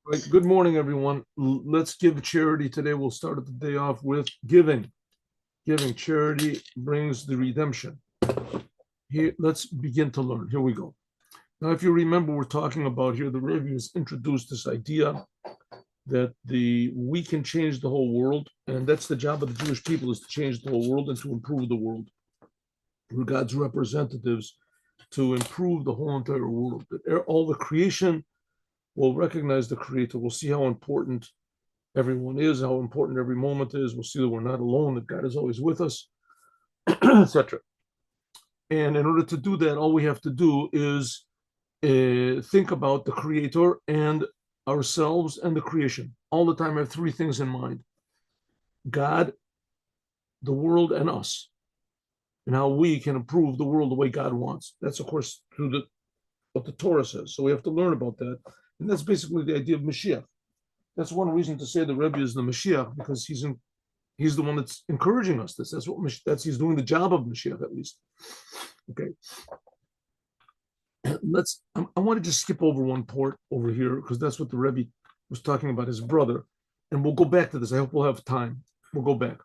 Right. Good morning, everyone. Let's give charity today. We'll start the day off with giving. Giving charity brings the redemption. Here, let's begin to learn. Here we go. Now, if you remember, we're talking about here, the Rebbe has introduced this idea that we can change the whole world, and that's the job of the Jewish people, is to change the whole world and to improve the world. We're God's representatives to improve the whole entire world. That all the creation will recognize the Creator. We'll see how important everyone is, how important every moment is. We'll see that we're not alone, that God is always with us, etc. And in order to do that, all we have to do is think about the Creator and ourselves and the creation. All the time, I have three things in mind: God, the world, and us, and how we can improve the world the way God wants. That's, of course, through what the Torah says. So we have to learn about that. And that's basically the idea of Moshiach. That's one reason to say the Rebbe is the Moshiach, because he's the one that's encouraging us. He's doing the job of Moshiach, at least. Okay. I want to just skip over one part over here, because that's what the Rebbe was talking about, his brother. And we'll go back to this. I hope we'll have time. We'll go back.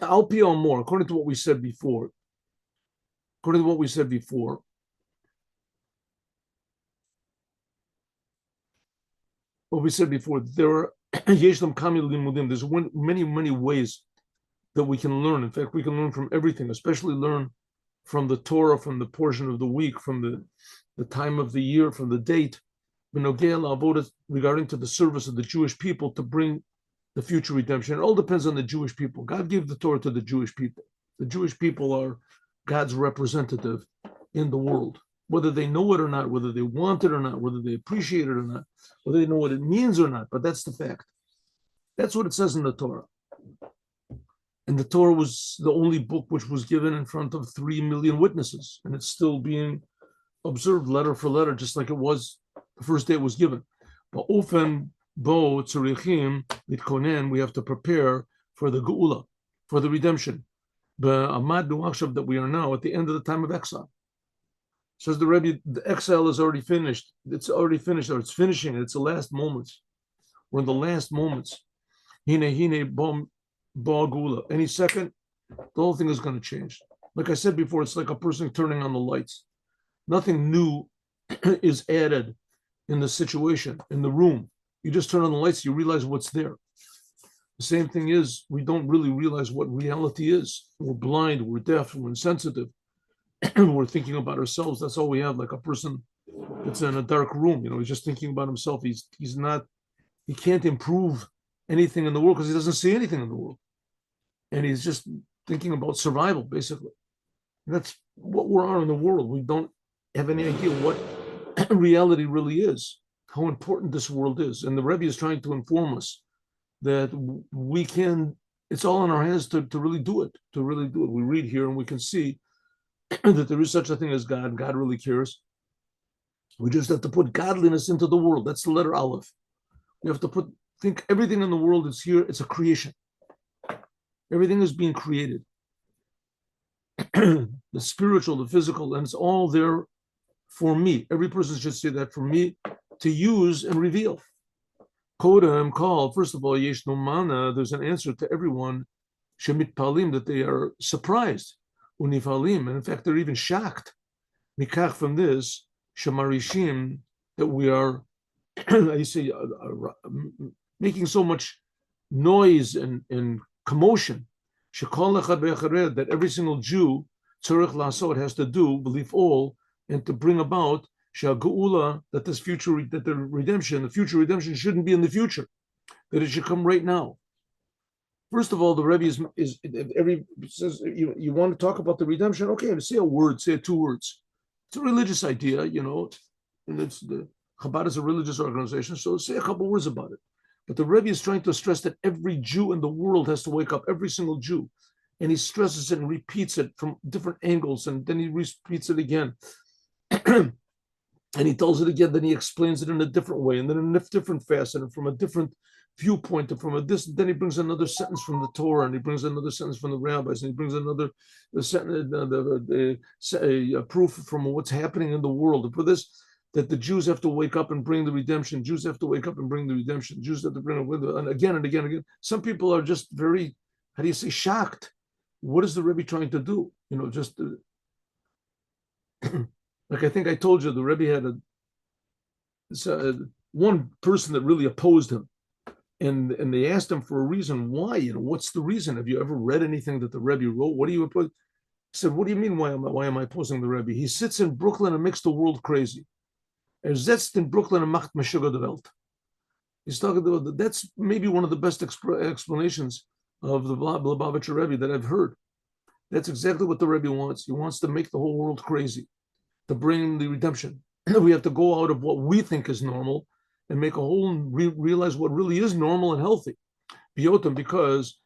Al Pi al Mor, according to what we said before. According to what we said before, there are there's many ways that we can learn. In fact, we can learn from everything, especially learn from the Torah, from the portion of the week, from the time of the year, from the date, regarding to the service of the Jewish people to bring the future redemption. It all depends on the Jewish people. God gave the Torah to the Jewish people. The Jewish people are God's representative in the world. Whether they know it or not, whether they want it or not, whether they appreciate it or not, whether they know what it means or not, but that's the fact. That's what it says in the Torah. And the Torah was the only book which was given in front of 3 million witnesses, and it's still being observed letter for letter, just like it was the first day it was given. But often, we have to prepare for the Geula, for the redemption. That we are now at the end of the time of exile. Says the Rebbe, the exile is already finished. It's already finished, or it's finishing. It's the last moments. We're in the last moments. Hine ba gula. Any second, the whole thing is going to change. Like I said before, it's like a person turning on the lights. Nothing new is added in the situation, in the room. You just turn on the lights, you realize what's there. The same thing is, we don't really realize what reality is. We're blind, we're deaf, we're insensitive. We're thinking about ourselves. That's all we have. Like a person that's in a dark room, he's just thinking about himself. He can't improve anything in the world because he doesn't see anything in the world. And he's just thinking about survival, basically. And that's what we are in the world. We don't have any idea what reality really is, how important this world is. And the Rebbe is trying to inform us that it's all in our hands to really do it, We read here and we can see that there is such a thing as God. God really cares. We just have to put godliness into the world. That's the letter Aleph. We have to think everything in the world is here. It's a creation. Everything is being created. The spiritual, the physical, and it's all there for me. Every person should say that, for me to use and reveal. Kodem call, first of all, Yesh no mana, there's an answer to everyone, Shemit Palim, that they are surprised. Unifalim, and in fact, they're even shocked. Mikach, from this, Shemarishim, that we are, making so much noise and commotion. That every single Jew, tzorich lasot, has to do, believe all, and to bring about Geula, that the future redemption shouldn't be in the future, that it should come right now. First of all, the Rebbe says, you want to talk about the redemption? Okay, say a word, say 2 words. It's a religious idea, and Chabad is a religious organization, so say a couple words about it. But the Rebbe is trying to stress that every Jew in the world has to wake up, every single Jew. And he stresses it and repeats it from different angles, and then he repeats it again. And he tells it again, then he explains it in a different way, and then in a different facet, and from a different viewpoint, and from then he brings another sentence from the Torah, and he brings another sentence from the rabbis, and he brings another sentence, proof from what's happening in the world. And for this, that the Jews have to wake up and bring the redemption. Jews have to wake up and bring the redemption. Jews have to bring it with them, and again and again and again. Some people are just very, how do you say, shocked. What is the Rebbe trying to do? Just like I think I told you, the Rebbe had one person that really opposed him, and they asked him for a reason why. What's the reason? Have you ever read anything that the Rebbe wrote? What do you oppose? He said, "What do you mean? Why am I opposing the Rebbe? He sits in Brooklyn and makes the world crazy. Sitzt in Brooklyn and macht Meshuggah the Welt." He's talking about that's maybe one of the best explanations of the Lubavitcher Rebbe that I've heard. That's exactly what the Rebbe wants. He wants to make the whole world crazy, to bring the redemption. We have to go out of what we think is normal and make a whole realize what really is normal and healthy. Biotim, because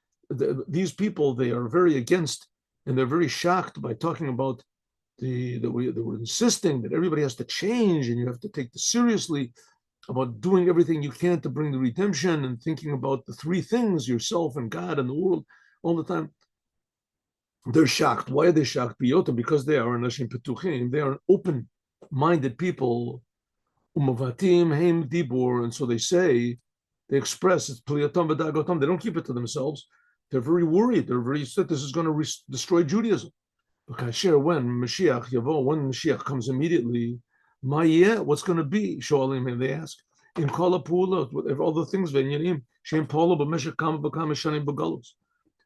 these people, they are very against, and they're very shocked by talking about they were insisting that everybody has to change and you have to take this seriously, about doing everything you can to bring the redemption and thinking about the three things, yourself and God and the world, all the time. They're shocked. Why are they shocked? Because they are anashim petuchim. They are open-minded people. Umavatim heim dibur, and so they express it's pliyatam v'dagotam. They don't keep it to themselves. They're very worried. They're very sick. This is going to destroy Judaism. When Mashiach comes immediately, what's going to be? Shoalim, they ask. In kol ha'pu'ulot, all the things v'inyanim she'im polo b'meshech kama v'kama shanim b'galus,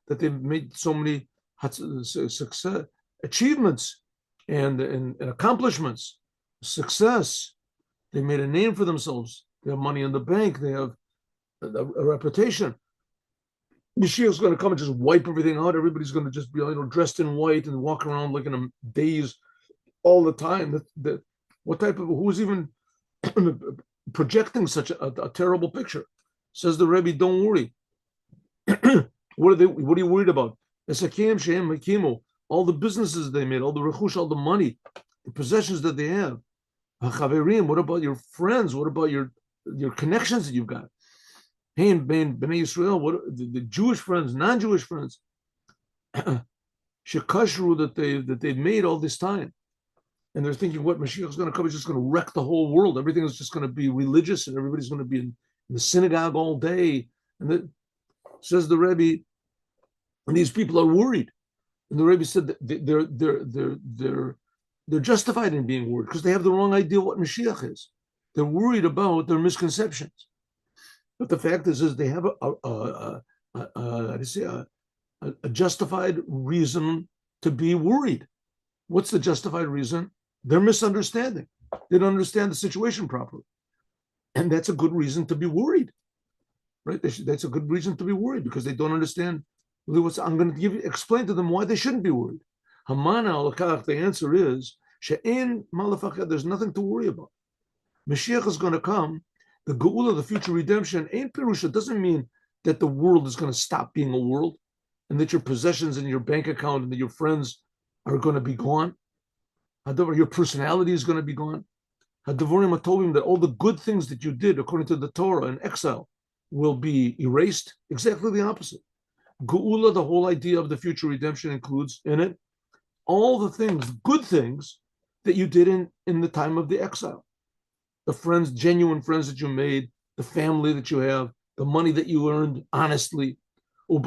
that they've made so many success achievements and accomplishments, success. They made a name for themselves. They have money in the bank. They have a reputation. Mashiach's going to come and just wipe everything out. Everybody's going to just be, dressed in white and walk around like in a daze all the time. Who's even projecting such a terrible picture? Says the Rebbe, don't worry. What are you worried about? All the businesses they made, all the rechush, all the money, the possessions that they have. What about your friends? What about your connections that you've got? Hey, Bnei Yisrael, what the Jewish friends, non-Jewish friends, shekashru that they've made all this time, and they're thinking, what Mashiach is going to come? He's just going to wreck the whole world. Everything is just going to be religious, and everybody's going to be in the synagogue all day. And says the Rebbe, and these people are worried. And the Rebbe said that they're justified in being worried because they have the wrong idea what Mashiach is. They're worried about their misconceptions. But the fact is they have a justified reason to be worried. What's the justified reason? They're misunderstanding. They don't understand the situation properly. And that's a good reason to be worried, right? That's a good reason to be worried because they don't understand really what's. I'm going to explain to them why they shouldn't be worried. Hamana al-Kach, the answer is, she'en malafachah, there's nothing to worry about. Mashiach is going to come. The Geula, the future redemption, ain't Pirusha, doesn't mean that the world is going to stop being a world and that your possessions and your bank account and that your friends are going to be gone. Your personality is going to be gone. Hadavurim told him that all the good things that you did according to the Torah in exile will be erased. Exactly the opposite. Geula, the whole idea of the future redemption, includes in it all the things, good things that you did in the time of the exile. The friends, genuine friends that you made, the family that you have, the money that you earned honestly. In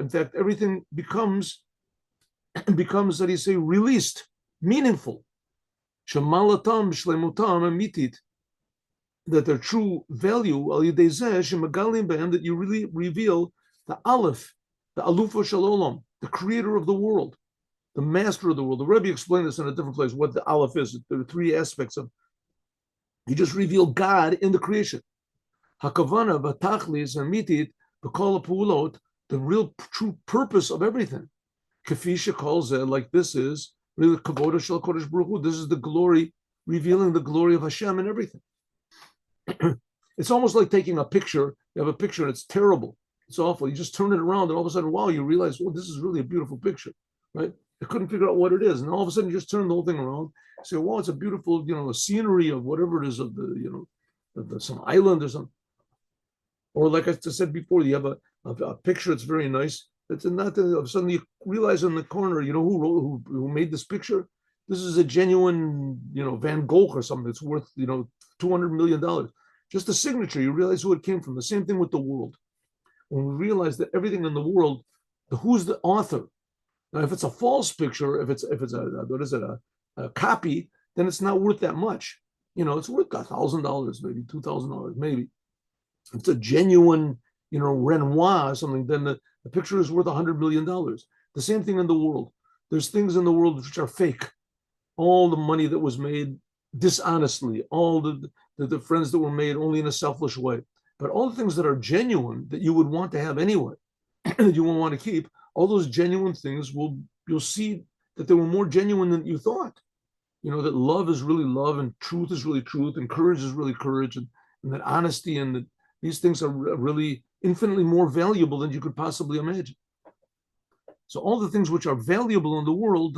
fact, everything becomes, how do you say, released, meaningful. That their true value, that you really reveal the Aleph, the Alufo Shalom, the creator of the world, the master of the world. The Rebbe explained this in a different place, what the Aleph is. There are three aspects of. You just reveal God in the creation. Hakavana, Batachlis, and Mitit, B'kol Pulot, the real true purpose of everything. Kafisha calls it, like this is, really Kavoda Shel Kodesh Baruch Hu. This is the glory, revealing the glory of Hashem in everything. It's almost like taking a picture. You have a picture and it's terrible. It's awful. You just turn it around and all of a sudden, wow, you realize, well, this is really a beautiful picture, right? I couldn't figure out what it is. And all of a sudden you just turn the whole thing around, say, well, it's a beautiful, a scenery of whatever it is of the, some island or something. Or like I said before, you have a picture that's very nice. It's not all of a sudden you realize in the corner, who made this picture? This is a genuine, Van Gogh or something that's worth, $200 million. Just a signature, you realize who it came from. The same thing with the world. When we realize that everything in the world, who's the author? Now, if it's a false picture, if it's a copy, then it's not worth that much. It's worth $1,000, maybe $2,000, maybe. If it's a genuine, Renoir or something, then the picture is worth $100 million. The same thing in the world. There's things in the world which are fake. All the money that was made dishonestly, all the friends that were made only in a selfish way. But all the things that are genuine that you would want to have anyway, that you won't want to keep, all those genuine things you'll see that they were more genuine than you thought. That love is really love and truth is really truth and courage is really courage and that honesty and that these things are really infinitely more valuable than you could possibly imagine. So all the things which are valuable in the world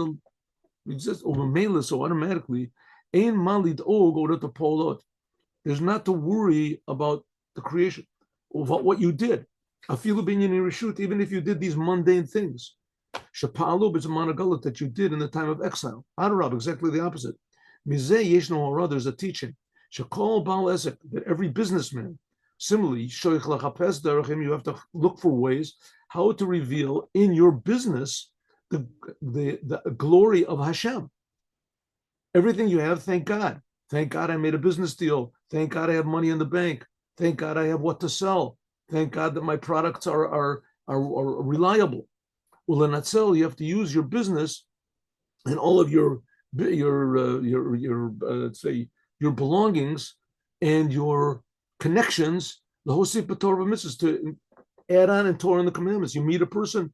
exist over Mela, so automatically, ein malid og or the polot. There's not to worry about the creation, about what you did. Afilu binyan reshut, even if you did these mundane things. Shapalu b'zman that you did in the time of exile. Adarab, exactly the opposite. Mizeh yeshno hara, there's a teaching. Shekol bal esek, that every businessman, similarly, shoich lachapes derechim, you have to look for ways how to reveal in your business the glory of Hashem. Everything you have, thank God. Thank God I made a business deal. Thank God I have money in the bank. Thank God I have what to sell. Thank God that my products are reliable. Well, in Atzel, you have to use your business and all of your say your belongings and your connections, the Hosip Torah mitzvahs, to add on and Torah in the commandments. You meet a person,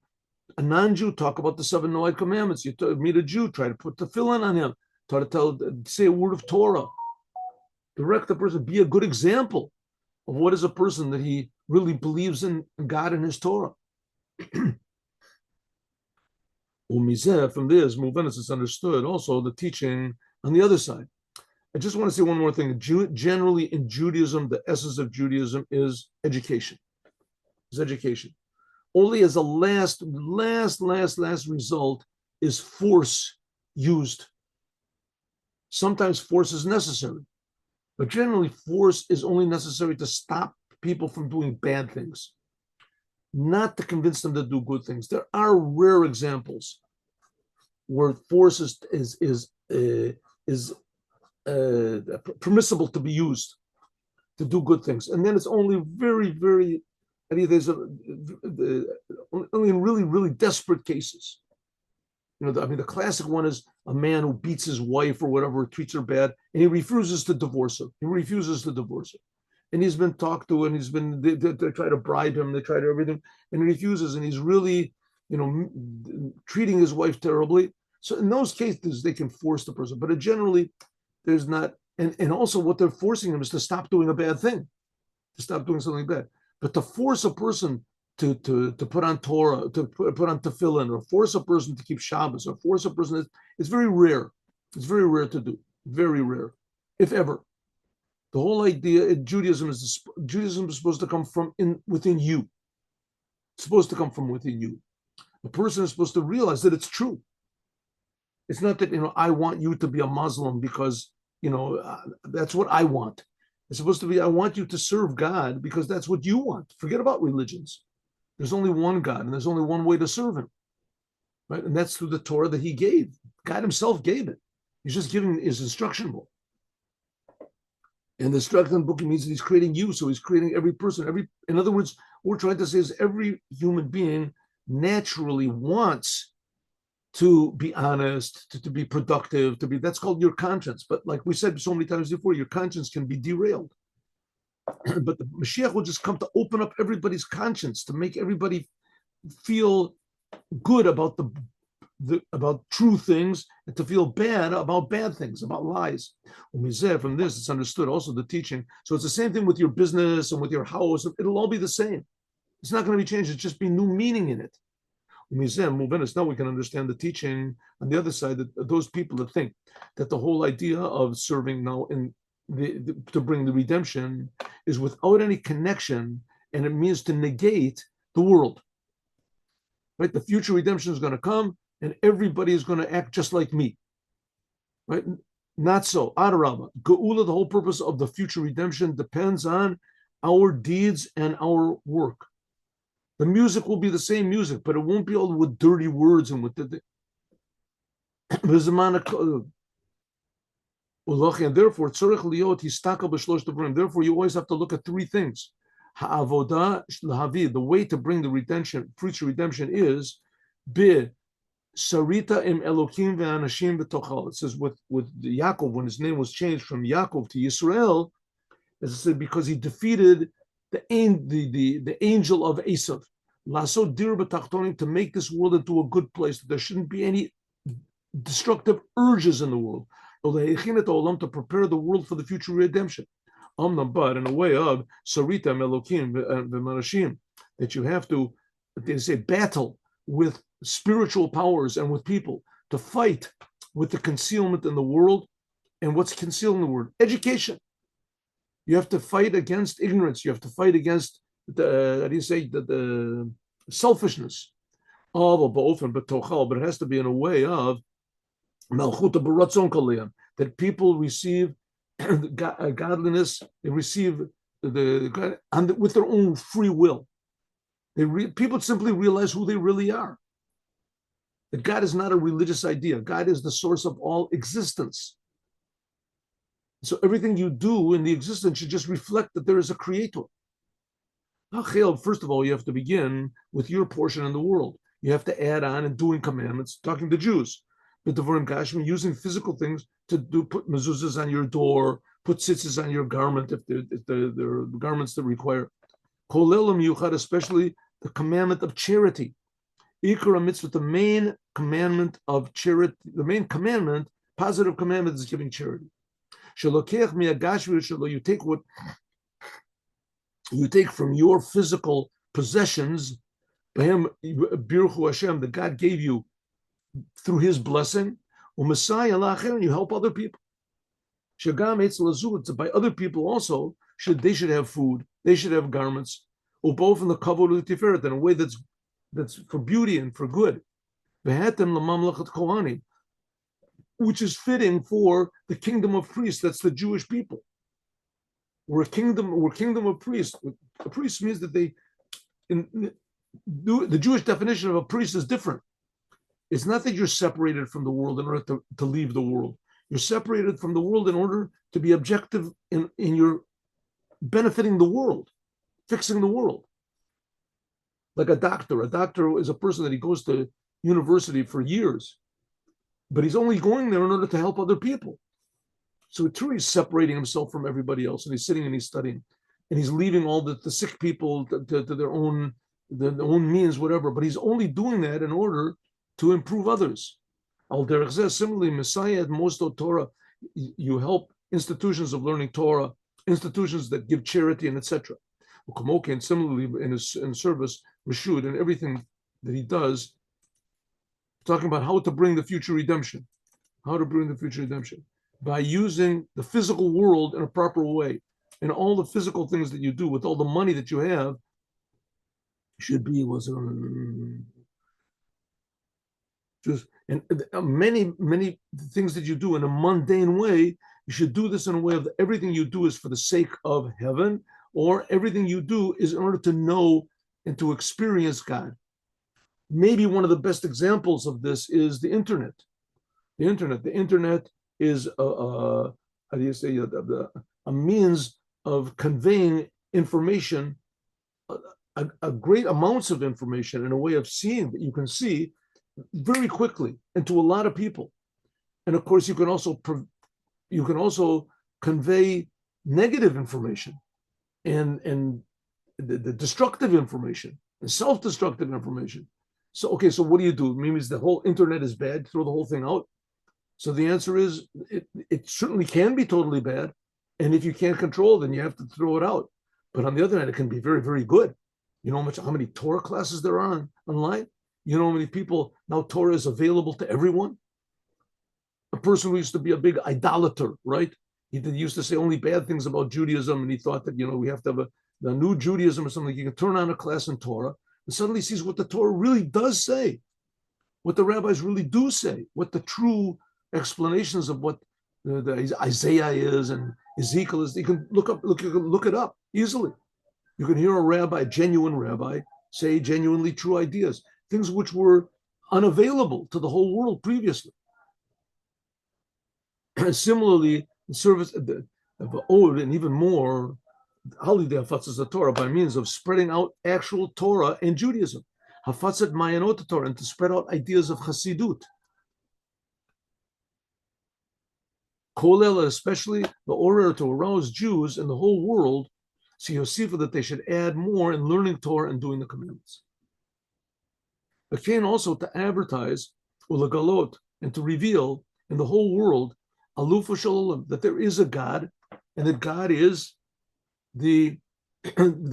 a non-Jew, talk about the 7 Noahide commandments. You meet a Jew, try to put the tefillin on him, try to say a word of Torah. Direct the person, be a good example of what is a person that he really believes in God and his Torah. From this, Muvenis is understood also the teaching on the other side. I just want to say one more thing. Generally in Judaism, the essence of Judaism is education. Is education. Only as a last result is force used. Sometimes force is necessary, but generally force is only necessary to stop people from doing bad things, not to convince them to do good things. There are rare examples where force is permissible to be used to do good things, and then it's only very, very, there's only in really, really desperate cases. The classic one is a man who beats his wife or whatever, treats her bad, and he refuses to divorce her. And he's been talked to, and they try to bribe him, they try to everything, and he refuses, and he's really, treating his wife terribly. So in those cases, they can force the person, but generally, there's not, and also what they're forcing him is to stop doing a bad thing, to stop doing something bad. But to force a person to put on Torah, to put on tefillin, or force a person to keep Shabbos, or force a person, it's very rare. It's very rare to do. Very rare, if ever. The whole idea in Judaism is supposed to come from within you. It's supposed to come from within you. A person is supposed to realize that it's true. It's not that, I want you to be a Muslim because, that's what I want. It's supposed to be, I want you to serve God because that's what you want. Forget about religions. There's only one God, and there's only one way to serve him, right? And that's through the Torah that he gave. God himself gave it. He's just giving his instruction book. And the instruction book means that he's creating you, so he's creating every person. In other words, what we're trying to say is every human being naturally wants to be honest, to be productive, that's called your conscience. But like we said so many times before, your conscience can be derailed. But the Mashiach will just come to open up everybody's conscience, to make everybody feel good about about true things, and to feel bad about bad things, about lies. From this, it's understood also the teaching. So it's the same thing with your business and with your house. It'll all be the same. It's not going to be changed. It's just be new meaning in it. Now we can understand the teaching on the other side, that those people that think that the whole idea of serving now to bring the redemption is without any connection, and it means to negate the world. Right? The future redemption is going to come, and everybody is going to act just like me. right? Not so. Adarabba. Geula, the whole purpose of the future redemption depends on our deeds and our work. The music will be the same music, but it won't be all with dirty words and with the and therefore, therefore, you always have to look at three things. The way to bring the redemption, future redemption, is be sarita im Elokim ve'anashim b'tochal. It says with Yaakov, when his name was changed from Yaakov to Yisrael, as I said, because he defeated the angel of Esav. Lasso dir b'tachtonim, to make this world into a good place, that there shouldn't be any destructive urges in the world. To prepare the world for the future redemption. But in a way of sarita melokim v'manashim, that you have to, they say, battle with spiritual powers and with people to fight with the concealment in the world. And what's concealed in the world? Education. You have to fight against ignorance. You have to fight against the selfishness. But it has to be in a way of Malchut, that people receive godliness, they receive with their own free will. People simply realize who they really are. That God is not a religious idea. God is the source of all existence. So everything you do in the existence should just reflect that there is a creator. First of all, you have to begin with your portion in the world. You have to add on and doing commandments, talking to Jews. Using physical things to put mezuzahs on your door, put tzitzis on your garment if they're garments that require. Especially the commandment of charity. Ikra mitzvah, the main commandment of charity, the main commandment, positive commandment, is giving charity. You take from your physical possessions, that God gave you through His blessing, and you help other people. By other people also, they should have food, they should have garments, both in the kavod of the tiferet, in a way that's for beauty and for good, which is fitting for the kingdom of priests. That's the Jewish people. We're a kingdom of priests. A priest means that the Jewish definition of a priest is different. It's not that you're separated from the world in order to leave the world. You're separated from the world in order to be objective in your benefiting the world, fixing the world. Like a doctor. A doctor is a person that he goes to university for years, but he's only going there in order to help other people. So truly he's separating himself from everybody else, and he's sitting and he's studying, and he's leaving all the sick people to their own means, whatever. But he's only doing that in order to improve others. Similarly, Messiah at Mosdot Torah, you help institutions of learning Torah, institutions that give charity and etc. And similarly, in service, Rashud, and everything that he does, talking about how to bring the future redemption, by using the physical world in a proper way, and all the physical things that you do with all the money that you have should be many things that you do in a mundane way. You should do this in a way of everything you do is for the sake of heaven, or everything you do is in order to know and to experience God. Maybe one of the best examples of this is the internet. The internet is a means of conveying information, a great amounts of information, in a way of seeing that you can see very quickly and to a lot of people. And of course, you can also convey negative information and the destructive information, the self-destructive information. So what do? Means the whole internet is bad, throw the whole thing out? So the answer is, it certainly can be totally bad. And if you can't control it, then you have to throw it out. But on the other hand, it can be very, very good. You know how many Torah classes there are online? You know how many people, now Torah is available to everyone? A person who used to be a big idolater, right? He used to say only bad things about Judaism, and he thought that, we have to have the new Judaism or something. You can turn on a class in Torah and suddenly sees what the Torah really does say, what the rabbis really do say, what the true explanations of what the Isaiah is and Ezekiel is. You can look it up easily. You can hear a rabbi, a genuine rabbi, say genuinely true ideas, things which were unavailable to the whole world previously. Similarly, the service of Od and even more, Holiday Hafatzas the Torah by means of spreading out actual Torah and Judaism. Hafatzat Mayanot Torah, and to spread out ideas of Hasidut. Kolel, especially the order to arouse Jews in the whole world, so Yosifa that they should add more in learning Torah and doing the commandments. But came also to advertise Ulagalot and to reveal in the whole world Alufa Shalom, that there is a God and that God is the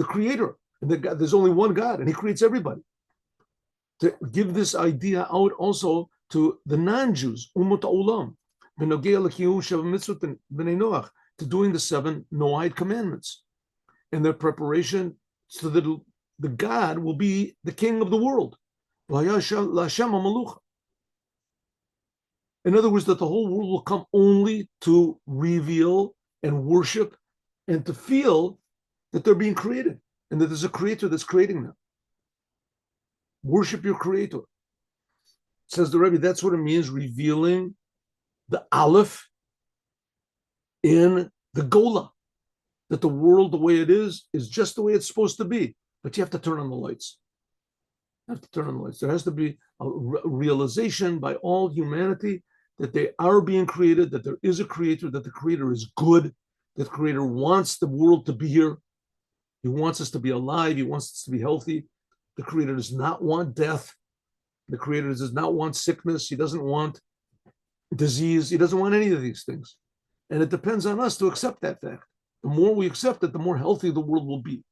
creator, and that God, there's only one God and he creates everybody. To give this idea out also to the non-Jews, Umot Olam, to doing the 7 Noahide commandments and their preparation so that the God will be the king of the world. In other words, that the whole world will come only to reveal and worship and to feel that they're being created and that there's a creator that's creating them. Worship your creator. Says the Rebbe, that's what it means, revealing the Aleph in the Geula. That the world, the way it is just the way it's supposed to be. But you have to turn on the lights. You have to turn on the lights. There has to be a realization by all humanity that they are being created, that there is a creator, that the creator is good, that the creator wants the world to be here. He wants us to be alive. He wants us to be healthy. The creator does not want death. The creator does not want sickness. He doesn't want disease. He doesn't want any of these things. And it depends on us to accept that fact. The more we accept it, the more healthy the world will be.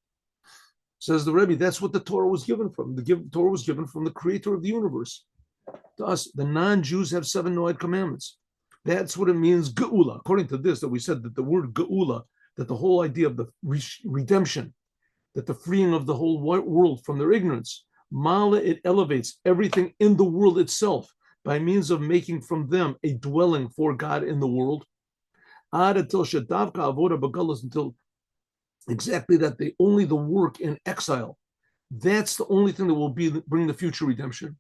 Says the Rebbe, that's what the Torah was given from. The Torah was given from the creator of the universe. To us, the non-Jews have 7 Noahide commandments. That's what it means, Geula. According to this, that we said that the word Geula, that the whole idea of the redemption, that the freeing of the whole world from their ignorance, Mala, it elevates everything in the world itself by means of making from them a dwelling for God in the world. Until exactly that only the work in exile, that's the only thing that will bring the future redemption.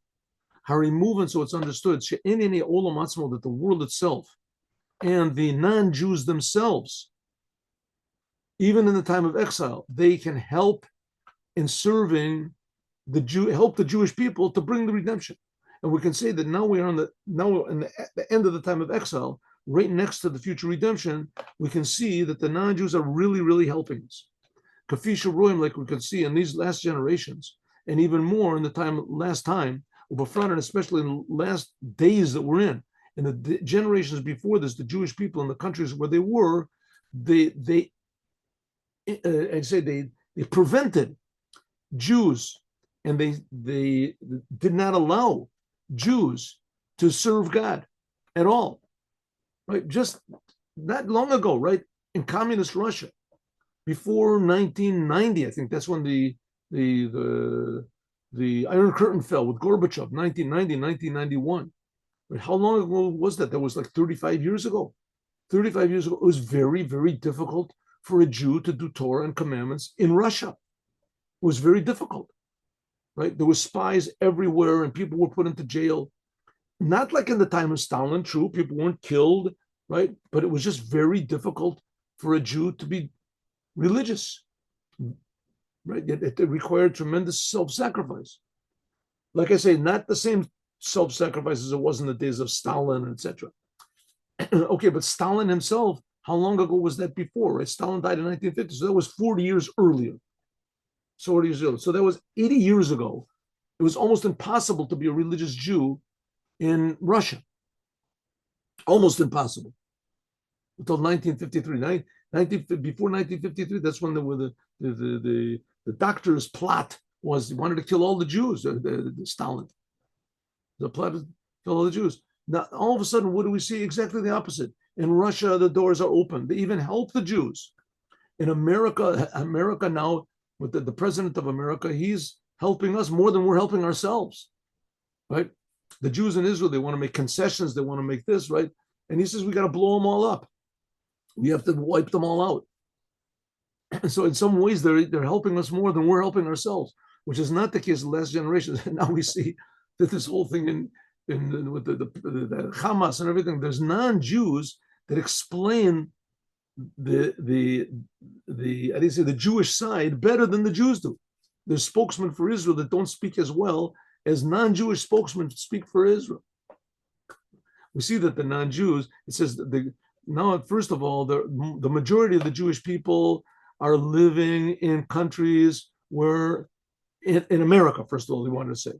Harimove, and so it's understood that the world itself and the non-Jews themselves, even in the time of exile, they can help in serving help the Jewish people to bring the redemption. And we can say that now we are in the end of the time of exile, right next to the future redemption. We can see that the non-Jews are really, really helping us. Kafisha Roim, like we can see in these last generations, and even more in the last time, and especially in the last days that we're in the generations before this, the Jewish people in the countries where they were, they prevented Jews, and they did not allow Jews to serve God at all, right? Just not long ago, right? In communist Russia, before 1990, I think that's when the Iron Curtain fell with Gorbachev, 1990, 1991. Right? How long ago was that? That was like 35 years ago. 35 years ago, it was very, very difficult for a Jew to do Torah and commandments in Russia. It was very difficult, right? There were spies everywhere and people were put into jail. Not like in the time of Stalin, true, people weren't killed, right? But it was just very difficult for a Jew to be religious, right? It required tremendous self-sacrifice. Like I say, not the same self-sacrifice as it was in the days of Stalin, etc. Okay, but Stalin himself, how long ago was that before, right? Stalin died in 1950, so that was 40 years earlier. So that was 80 years ago. It was almost impossible to be a religious Jew in Russia. Almost impossible. Until 1953. Before 1953, that's when the doctor's plot was, he wanted to kill all the Jews, Stalin. The plot was to kill all the Jews. Now, all of a sudden, what do we see? Exactly the opposite. In Russia, the doors are open. They even help the Jews. In America now, with the president of America, he's helping us more than we're helping ourselves, right? the Jews in Israel, they want to make concessions, they want to make this, right? And he says, we got to blow them all up. We have to wipe them all out. And so in some ways, they're helping us more than we're helping ourselves, which is not the case in the last generation. And now we see that this whole thing with the Hamas and everything, there's non-Jews that explain the Jewish side better than the Jews do. There's spokesmen for Israel that don't speak as well as non-Jewish spokesmen speak for Israel. We see that the non-Jews, it says now, first of all, the majority of the Jewish people are living in countries where, in America, first of all, they wanted to say,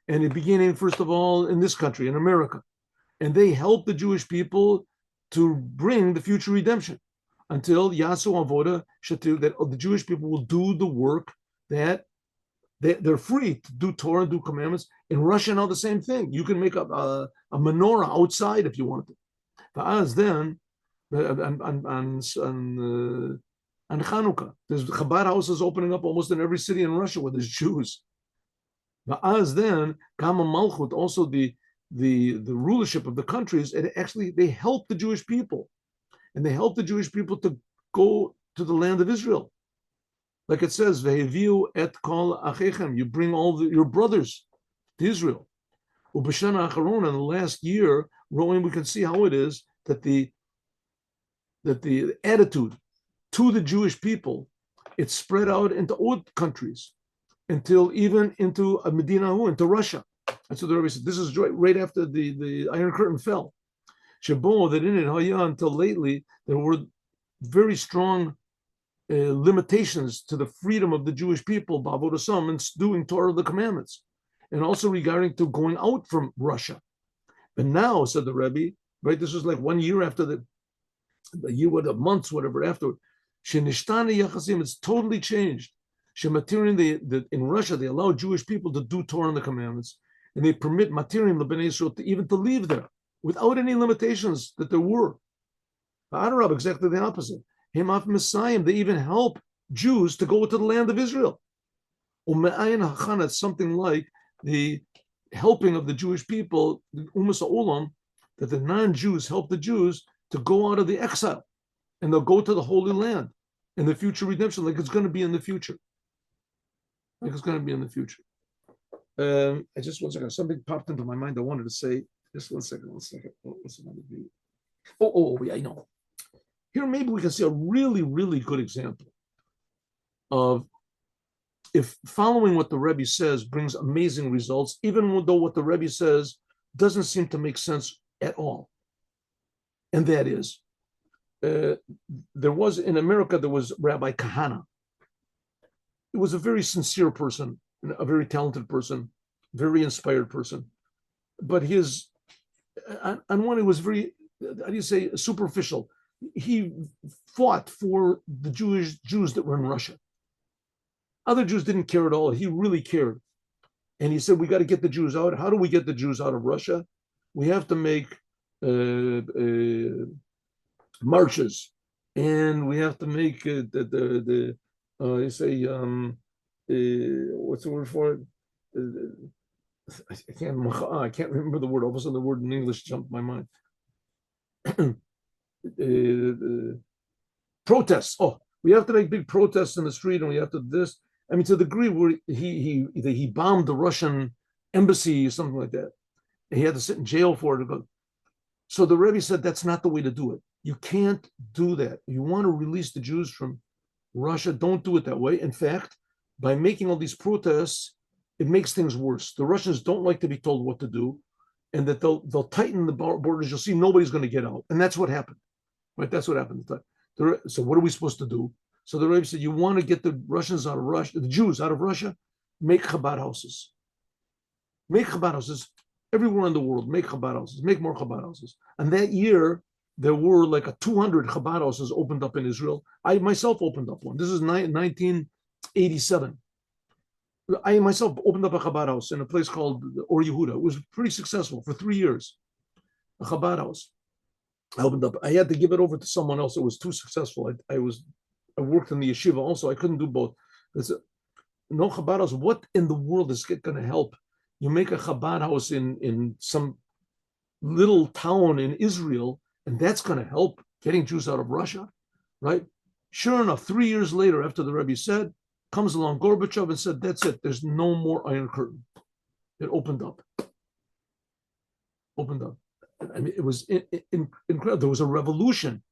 and in beginning, first of all, in this country, in America, and they help the Jewish people to bring the future redemption until Yasu Avoda Shatu, that the Jewish people will do the work that they're free to do Torah, do commandments. In Russia, now the same thing. You can make a menorah outside if you want to. As then, on Chanukah, there's Chabad houses opening up almost in every city in Russia where there's Jews. As then, Kama Malchut, also the rulership of the countries, and actually they help the Jewish people, and they help the Jewish people to go to the land of Israel. Like it says, "Ve'heviu et kol achechem," you bring all your brothers to Israel. Ubeshana acharon, in the last year, Rowan, we can see how it is that the attitude to the Jewish people, it's spread out into all countries, until even into Medina, into Russia. That's what the Rebbe said. This is right after the Iron Curtain fell. Shabo, that in it, until lately, there were very strong limitations to the freedom of the Jewish people, Ba'avodah and doing Torah, the commandments, and also regarding to going out from Russia. But now, said the Rebbe, right, this was like 1 year after the year, what, the months, whatever, after, Shenishtani Yachasim, it's totally changed. Shematirin, in Russia, they allow Jewish people to do Torah and the commandments, and they permit Matirin, the Bnei Yisrael, even to leave there without any limitations that there were. Arab, exactly the opposite. Himaf Messiah, they even help Jews to go to the land of Israel. Ume'ayin Hachana, it's something like the helping of the Jewish people, the Umas Olam, that the non-Jews help the Jews to go out of the exile, and they'll go to the Holy Land in the future redemption, like it's going to be in the future. Like it's going to be in the future. I just, one second, something popped into my mind I wanted to say. Just one second. Yeah, I know. Here, maybe we can see a really, really good example of if following what the Rebbe says brings amazing results, even though what the Rebbe says doesn't seem to make sense at all. And that is, there was in America, there was Rabbi Kahana. He was a very sincere person, a very talented person, very inspired person. But his, on one, it was very, how do you say, superficial. He fought for the Jews that were in Russia. Other Jews didn't care at all. He really cared. And he said, we got to get the Jews out. How do we get the Jews out of Russia? We have to make marches, and we have to make you say what's the word for it? I can't remember the word. All of a sudden, the word in English jumped my mind. Protests. Oh, we have to make big protests in the street, and we have to this. I mean, to the degree where he bombed the Russian embassy or something like that. He had to sit in jail for it. So the Rebbe said that's not the way to do it. You can't do that. You want to release the Jews from Russia, don't do it that way. In fact, by making all these protests, it makes things worse. The Russians don't like to be told what to do, and that they'll tighten the borders. You'll see nobody's going to get out. And that's what happened. Right? That's what happened. So what are we supposed to do? So the Rebbe said, you want to get the Russians out of Russia, the Jews out of Russia, make Chabad houses. Make Chabad houses everywhere in the world. Make Chabad houses. Make more Chabad houses. And that year, there were like 200 Chabad houses opened up in Israel. I myself opened up one. This is 1987. I myself opened up a Chabad house in a place called Or Yehuda. It was pretty successful for 3 years. A Chabad house. I opened up. I had to give it over to someone else. It was too successful. I worked in the yeshiva also. I couldn't do both. No Chabad house. What in the world is going to help You make a Chabad house in some little town in Israel, and that's going to help getting Jews out of Russia, right? Sure enough, 3 years later, after the Rebbe said, comes along Gorbachev and said, that's it. There's no more Iron Curtain. It opened up. Opened up. I mean, it was incredible. There was a revolution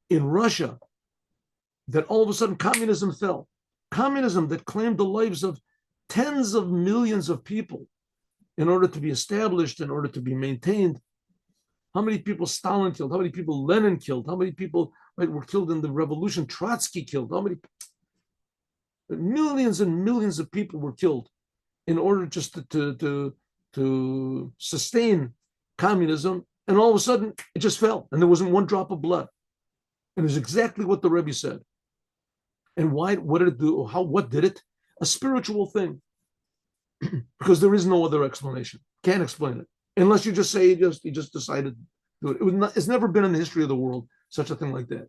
in Russia that all of a sudden communism fell. Communism that claimed the lives of tens of millions of people in order to be established, in order to be maintained. How many people Stalin killed? How many people Lenin killed? How many people were killed in the revolution? Trotsky killed. How many? Millions and millions of people were killed in order just to sustain communism. And all of a sudden, it just fell, and there wasn't one drop of blood. And it's exactly what the Rebbe said. And why? What did it do? How? What did it? A spiritual thing. Because there is no other explanation. Can't explain it unless you just say he just decided to do it. It's never been in the history of the world such a thing like that.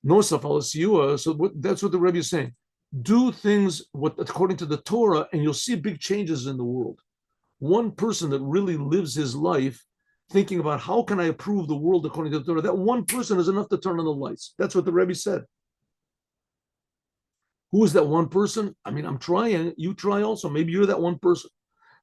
Nosaf al siyua. So that's what the Rebbe is saying. Do things according to the Torah, and you'll see big changes in the world. One person that really lives his life thinking about how can I improve the world according to the Torah, that one person is enough to turn on the lights. That's what the Rebbe said. Who is that one person? I mean, I'm trying. You try also. Maybe you're that one person.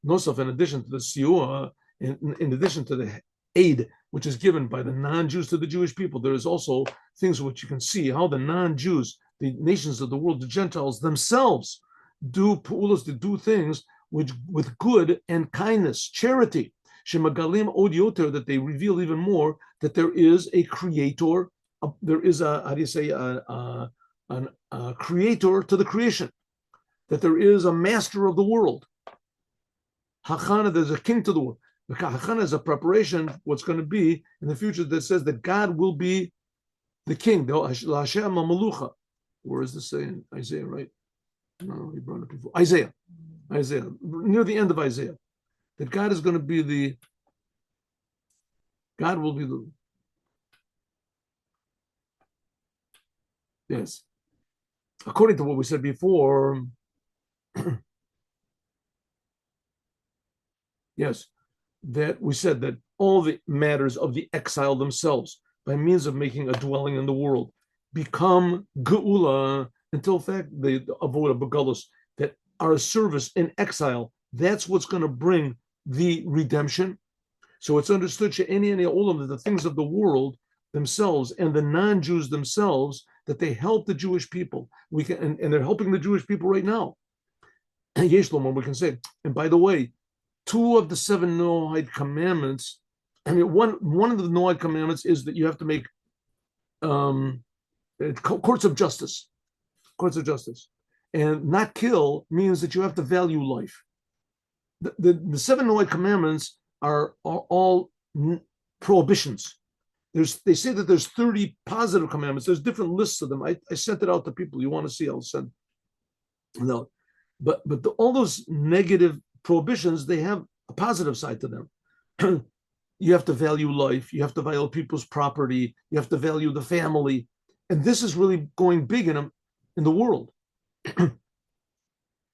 Nosaf, in addition to the siyua, in addition to the aid which is given by the non-Jews to the Jewish people, there is also things which you can see how the non-Jews, the nations of the world, the Gentiles themselves do pu'ulos, to do things which with good and kindness, charity. Shemagalim od yoter, that they reveal even more that there is a creator, there is a, how do you say, a creator to the creation, that there is a master of the world. Hachana, there's a king to the world. The Hachana is a preparation, what's going to be in the future, that says that God will be the king. Hashem Malucha. Where is this saying? Isaiah, right? No, he brought it before. Isaiah, near the end of Isaiah, that God is going to be God will be the, yes. According to what we said before, yes, that we said that all the matters of the exile themselves, by means of making a dwelling in the world, become Geula until in fact the avoda begalus, that our service in exile, that's what's going to bring the redemption. So it's understood that the things of the world themselves and the non-Jews themselves, that they help the Jewish people. We can, and they're helping the Jewish people right now. And Yeshlomar, we can say, and by the way, 2 of the 7 Noahide commandments, I mean, one of the Noahide commandments is that you have to make courts of justice. And not kill means that you have to value life. The 7 Noahide commandments are all prohibitions. They say that there's 30 positive commandments. There's different lists of them. I sent it out to people. You want to see, I'll send. No, but all those negative prohibitions, they have a positive side to them. You have to value life. You have to value people's property. You have to value the family. And this is really going big in the world.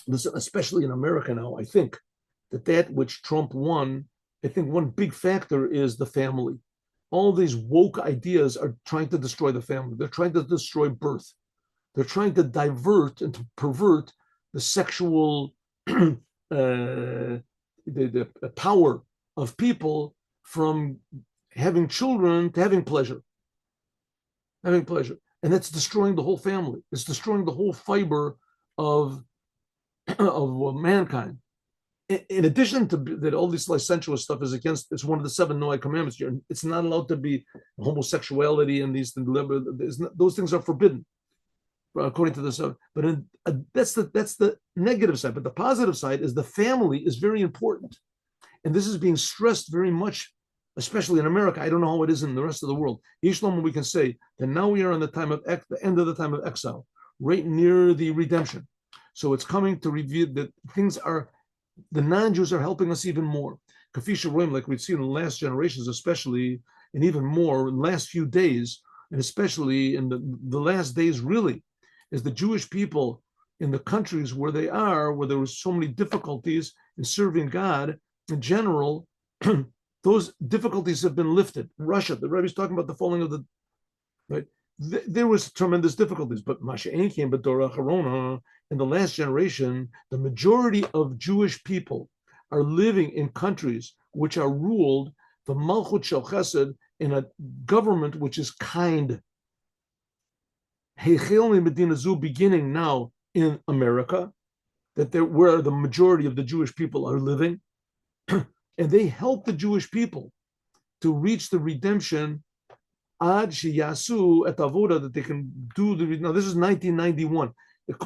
Especially in America now, I think that which Trump won, I think one big factor is the family. All these woke ideas are trying to destroy the family. They're trying to destroy birth. They're trying to divert and to pervert the sexual the power of people from having children to having pleasure. And that's destroying the whole family. It's destroying the whole fiber of mankind. In addition to that, all this licentious stuff is against, it's one of the 7 Noahide commandments. It's not allowed to be homosexuality and these things. Those things are forbidden, according to the 7. But that's the negative side. But the positive side is the family is very important. And this is being stressed very much, especially in America. I don't know how it is in the rest of the world. Yishlom, we can say that now we are in the end of the time of exile, right near the redemption. So it's coming to reveal that the non-Jews are helping us even more. Kafisha Roim, like we've seen in the last generations, especially, and even more in the last few days, and especially in the last days, really, is the Jewish people in the countries where they are, where there was so many difficulties in serving God in general, those difficulties have been lifted. Russia, the Rebbe is talking about the falling of the, right? There was tremendous difficulties, but Masha'en came, but Dora Harona, in the last generation, the majority of Jewish people are living in countries which are ruled, the Malchut Shel Chesed, in a government which is kind. Heichel Medina Zu, beginning now in America, where the majority of the Jewish people are living, and they help the Jewish people to reach the redemption ad sheyasu et avoda, that they can do the. Now this is 1991.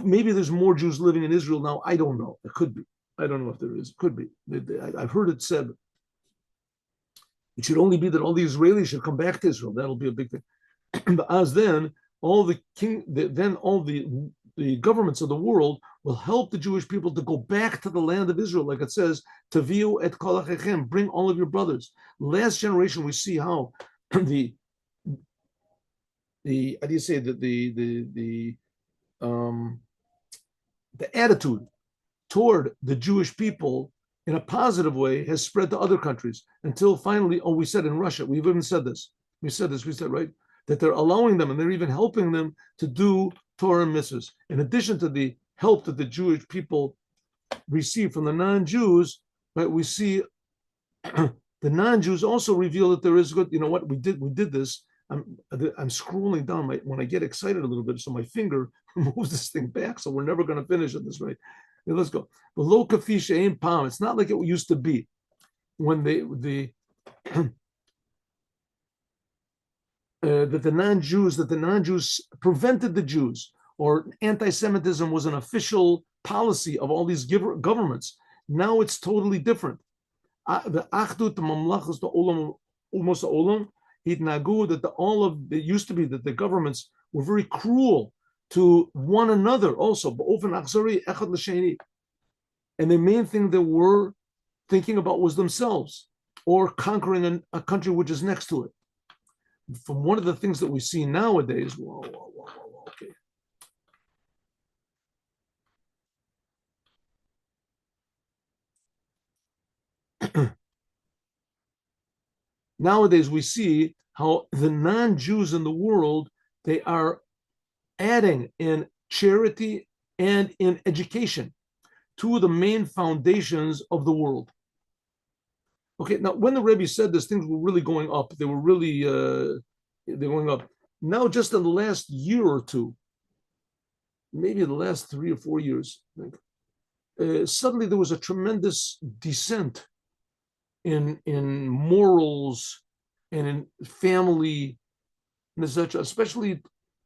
Maybe there's more Jews living in Israel now. I don't know. It could be. I don't know if there is. It could be. I've heard it said. It should only be that all the Israelis should come back to Israel. That'll be a big thing. But as then, all the governments of the world will help the Jewish people to go back to the land of Israel, like it says, Taviu et kol achechem, bring all of your brothers. Last generation, we see how the how do you say that the attitude toward the Jewish people in a positive way has spread to other countries until finally, we said in Russia, we've even said this. We said, right? That they're allowing them and they're even helping them to do Torah and mitzvahs. In addition to the help that the Jewish people receive from the non-Jews, right? We see the non-Jews also reveal that there is good. You know what? We did this. I'm scrolling down when I get excited a little bit, so my finger moves this thing back. So we're never going to finish at this rate. Now, let's go. But lo kafisha ain pam. It's not like it used to be when that the non-Jews prevented the Jews, or anti-Semitism was an official policy of all these governments. Now it's totally different. The achdut mamlachas the olam umos olam hitnagu, that it used to be that the governments were very cruel to one another also, and the main thing they were thinking about was themselves, or conquering a country which is next to it. From one of the things that we see nowadays, okay. Nowadays we see how the non-Jews in the world, they are adding in charity and in education, two of the main foundations of the world. Okay, now when the Rebbe said this, things were really going up. They were really they're going up. Now, just in the last year or two, maybe the last 3 or 4 years, I think, suddenly there was a tremendous descent in morals and in family, and etc. Especially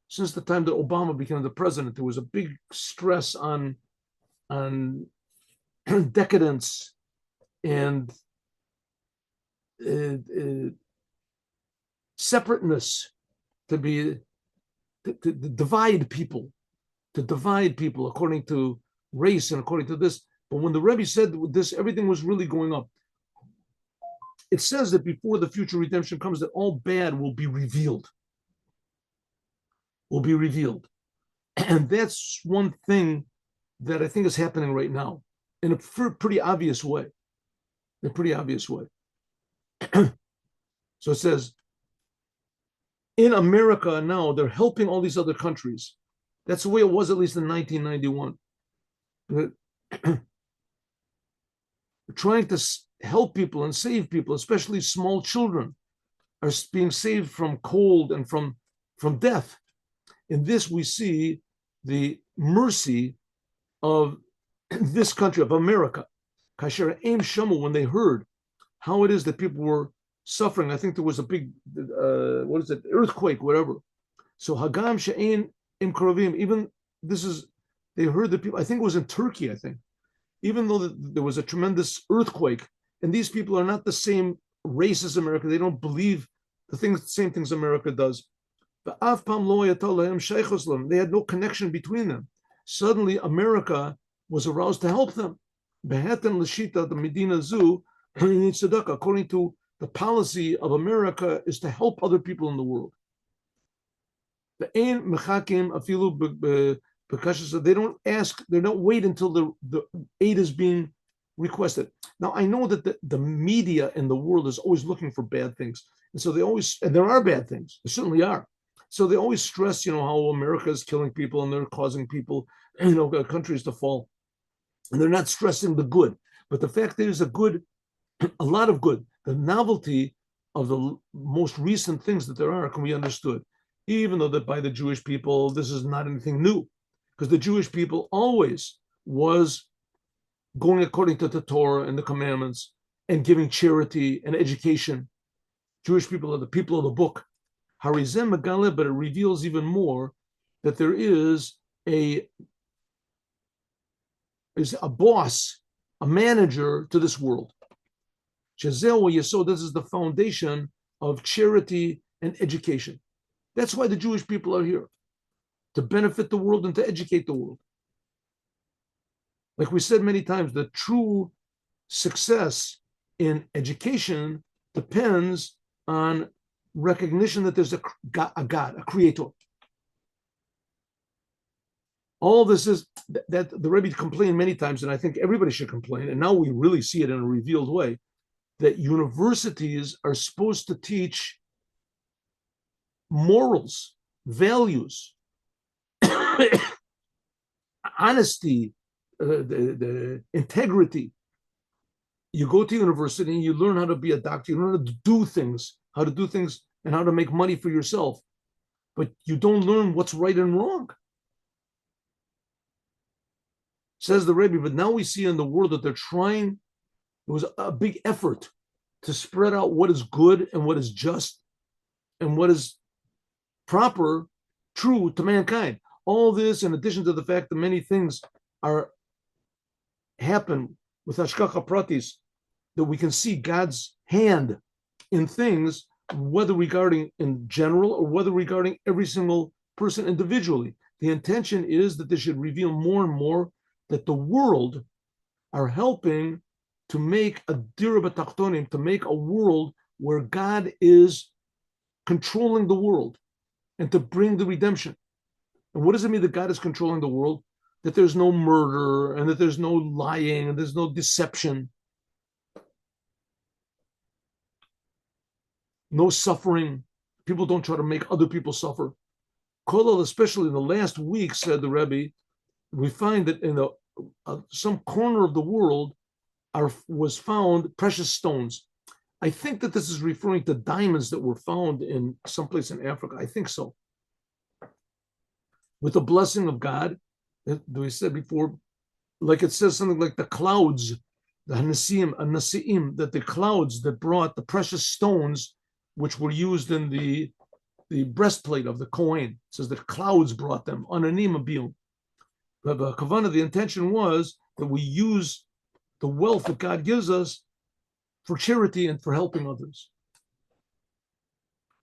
since the time that Obama became the president, there was a big stress on decadence and separateness, to divide people according to race and according to this. But when the Rebbe said this, everything was really going up. It says that before the future redemption comes, that all bad will be revealed. And that's one thing that I think is happening right now in a pretty obvious way. So it says, in America now, they're helping all these other countries. That's the way it was, at least in 1991. They're trying to help people and save people, especially small children are being saved from cold and from death. In this, we see the mercy of this country, of America. Kasher Aim Shamu, when they heard how it is that people were suffering, I think there was a big, earthquake, whatever. So Hagam She'ain Im Krovim, even they heard the people, I think it was in Turkey, even though there was a tremendous earthquake, and these people are not the same race as America, they don't believe the same things America does. They had no connection between them. Suddenly, America was aroused to help them. According to the policy of America, is to help other people in the world. Because they don't ask, they don't wait until the aid is being requested. Now, I know that the media in the world is always looking for bad things. And so and there are bad things, there certainly are. So they always stress, how America is killing people and they're causing people, countries to fall. And they're not stressing the good. But the fact there's a lot of good. The novelty of the most recent things that there are can be understood, even though that by the Jewish people, this is not anything new, because the Jewish people always was going according to the Torah and the commandments and giving charity and education. Jewish people are the people of the book. Harizem Megale, but it reveals even more that there is a boss, a manager to this world. This is the foundation of charity and education. That's why the Jewish people are here, to benefit the world and to educate the world. Like we said many times, the true success in education depends on recognition that there's a God, a creator. All this is that the Rebbe complained many times, and I think everybody should complain, and now we really see it in a revealed way, that universities are supposed to teach morals, values, honesty, the integrity. You go to university and you learn how to be a doctor, you learn how to do things, and how to make money for yourself. But you don't learn what's right and wrong. Says the Rebbe, but now we see in the world that they're trying, it was a big effort to spread out what is good and what is just and what is proper, true to mankind. All this, in addition to the fact that many things happen with Hashgacha Pratis, that we can see God's hand in things, whether regarding in general or whether regarding every single person individually. The intention is that they should reveal more and more that the world are helping to make a dira b'tachtonim, to make a world where God is controlling the world and to bring the redemption. And what does it mean that God is controlling the world? That there's no murder and that there's no lying and there's no deception, no suffering. People don't try to make other people suffer. Kolal, especially in the last week, said the Rebbe, we find that in some corner of the world was found precious stones. I think that this is referring to diamonds that were found in someplace in Africa. I think so. With the blessing of God, that we said before, like it says something like the clouds, the Nasi'im, that the clouds that brought the precious stones, which were used in the breastplate of the Kohen, it says that clouds brought them, Ananim Abium. But the Kavanah, the intention was that we use the wealth that God gives us for charity and for helping others.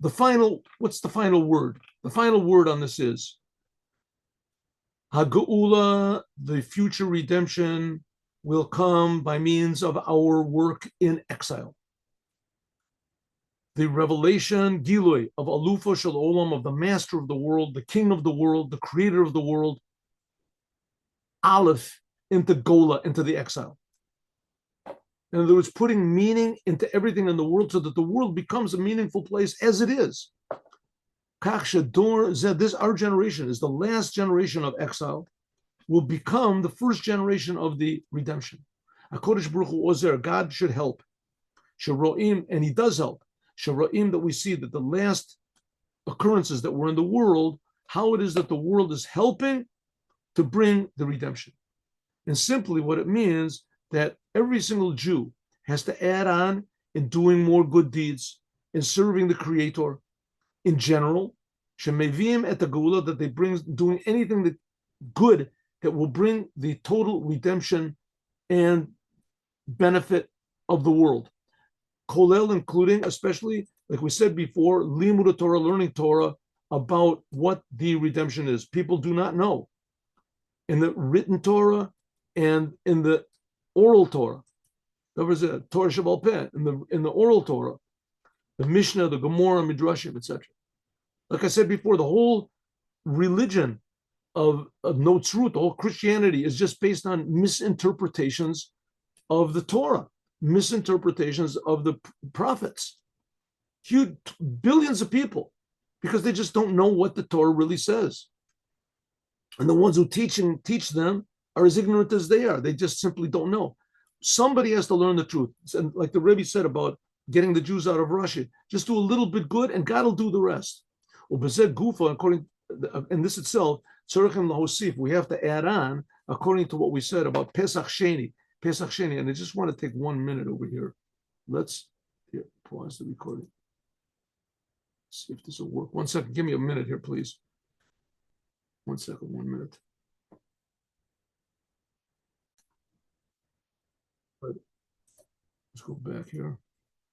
What's the final word? The final word on this is Geula, the future redemption, will come by means of our work in exile. The revelation, Gilui, of Alufo Shel Olam, of the master of the world, the king of the world, the creator of the world, Aleph, into Geula, into the exile. In other words, putting meaning into everything in the world so that the world becomes a meaningful place as it is. This, our generation, is the last generation of exile, will become the first generation of the redemption. HaKadosh Baruch Hu Ozer, God should help. Sheroim, and he does help. Sheroim, that we see that the last occurrences that were in the world, how it is that the world is helping to bring the redemption. And simply what it means, that every single Jew has to add on in doing more good deeds, in serving the Creator in general, Shemevim et Geula, that they bring, doing anything that good that will bring the total redemption and benefit of the world. Kolel, including, especially, like we said before, Limud Torah, learning Torah about what the redemption is. People do not know. In the written Torah and in the oral Torah, there was a Torah Shabbal Peh, in the oral Torah, the Mishnah, the Gemara, Midrashim, etc. Like I said before, the whole religion of no truth. All Christianity is just based on misinterpretations of the Torah, misinterpretations of the prophets. Huge billions of people, because they just don't know what the Torah really says. And the ones who teach them are as ignorant as they are. They just simply don't know. Somebody has to learn the truth. And like the Rebbe said about getting the Jews out of Russia, just do a little bit good and God will do the rest. According, and this itself, we have to add on, according to what we said about Pesach Sheni. And I just want to take 1 minute over here. Let's pause the recording. See if this will work. 1 second. Give me a minute here, please. 1 second, 1 minute. Right. Let's go back here.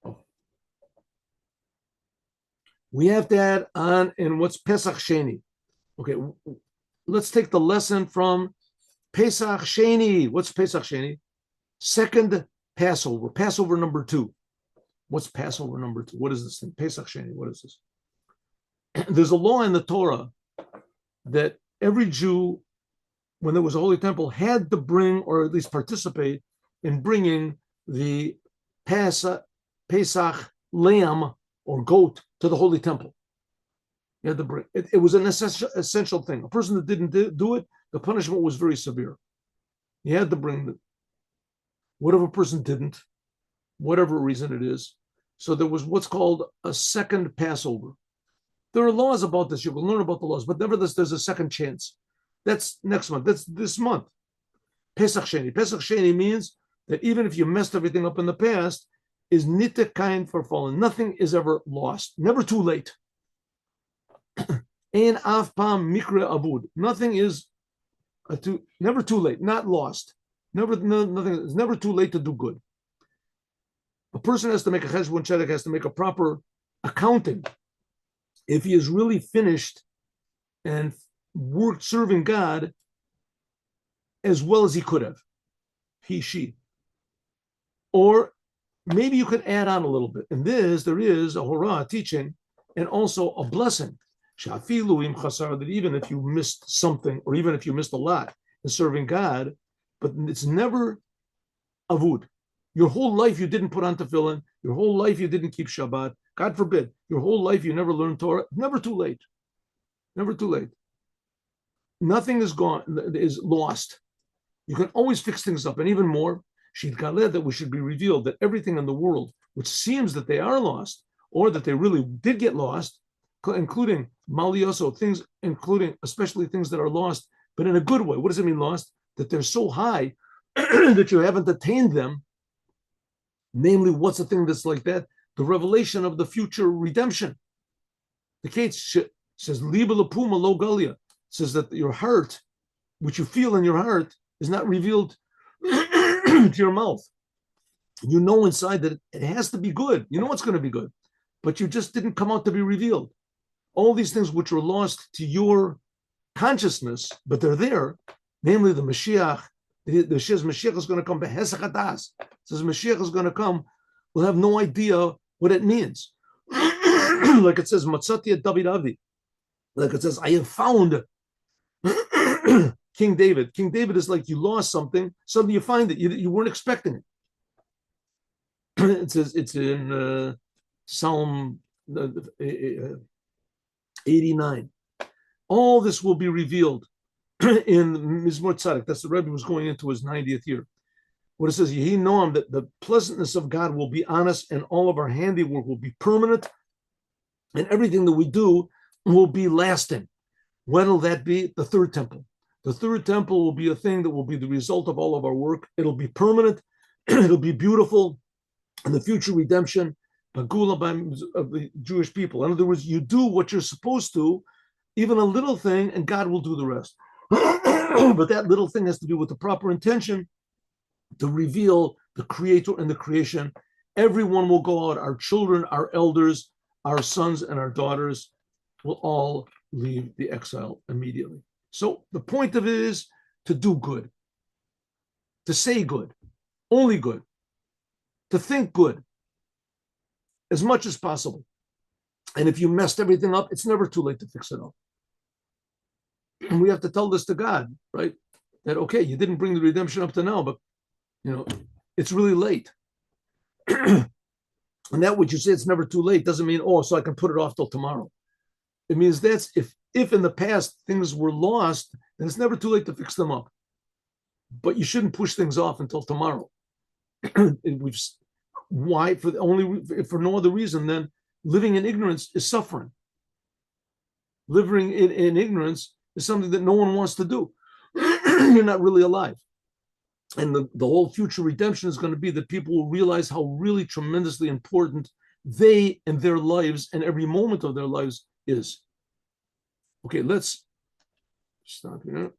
Oh. We have to add on in what's Pesach Sheni. Okay, let's take the lesson from Pesach Sheni. What's Pesach Sheni? Second Passover. Passover number 2. What's Passover number 2? What is this thing? Pesach Sheni. What is this? There's a law in the Torah that every Jew, when there was a holy temple, had to bring, or at least participate in bringing the Pesach lamb or goat to the holy temple. You had to bring it. It was an essential thing. A person that didn't do it, the punishment was very severe. You had to bring it. What if a person didn't? Whatever reason it is. So there was what's called a second Passover. There are laws about this. You will learn about the laws, but nevertheless, there's a second chance. That's next month. That's this month. Pesach Sheni. Pesach Sheni means that even if you messed everything up in the past, is nite kain for fallen. Nothing is ever lost. Never too late. Ein af pam mikra abud. Nothing is never too late. Not lost. Nothing. It's never too late to do good. A person has to make a cheshbon tzedek, has to make a proper accounting. If he is really finished and worked serving God as well as he could have, she. Or maybe you could add on a little bit. In this, there is a horah, teaching, and also a blessing. That even if you missed something, or even if you missed a lot in serving God, but it's never avud. Your whole life you didn't put on tefillin. Your whole life you didn't keep Shabbat. God forbid. Your whole life you never learned Torah. Never too late. Never too late. Nothing is gone, is lost. You can always fix things up. And even more, that we should be revealed that everything in the world, which seems that they are lost, or that they really did get lost, including malioso, things, including especially things that are lost, but in a good way. What does it mean lost? That they're so high that you haven't attained them. Namely, what's the thing that's like that? The revelation of the future redemption. The Kate says, Liba lapuma lo galia, says that your heart, which you feel in your heart, is not revealed to your mouth. You know inside that it has to be good. You know it's going to be good, but you just didn't come out to be revealed. All these things which were lost to your consciousness, but they're there, namely the Moshiach. The says Moshiach is going to come. Says Moshiach is going to come. We'll have no idea what it means. Like it says, Matzati at David Avi. Like it says, I have found King David. King David is like you lost something, suddenly you find it. You weren't expecting it. It says it's in Psalm 89. All this will be revealed in Mizmor Tzaddik. That's the Rebbe was going into his 90th year. What it says, Yehi Noam, that the pleasantness of God will be on us, and all of our handiwork will be permanent, and everything that we do will be lasting. When will that be? The third temple. The third temple will be a thing that will be the result of all of our work. It'll be permanent. It'll be beautiful. And the future redemption, Geula of the Jewish people. In other words, you do what you're supposed to, even a little thing, and God will do the rest. But that little thing has to do with the proper intention to reveal the Creator and the creation. Everyone will go out. Our children, our elders, our sons and our daughters will all leave the exile immediately. So the point of it is to do good, to say good, only good, to think good as much as possible. And if you messed everything up, it's never too late to fix it up. And we have to tell this to God, right? That, okay, you didn't bring the redemption up to now, but, it's really late. And that what you say it's never too late doesn't mean, so I can put it off till tomorrow. It means that's if in the past things were lost, then it's never too late to fix them up. But you shouldn't push things off until tomorrow. Why? For no other reason than living in ignorance is suffering. Living in ignorance is something that no one wants to do. You're not really alive. And the whole future redemption is going to be that people will realize how really tremendously important they and their lives and every moment of their lives is. Okay, let's stop here.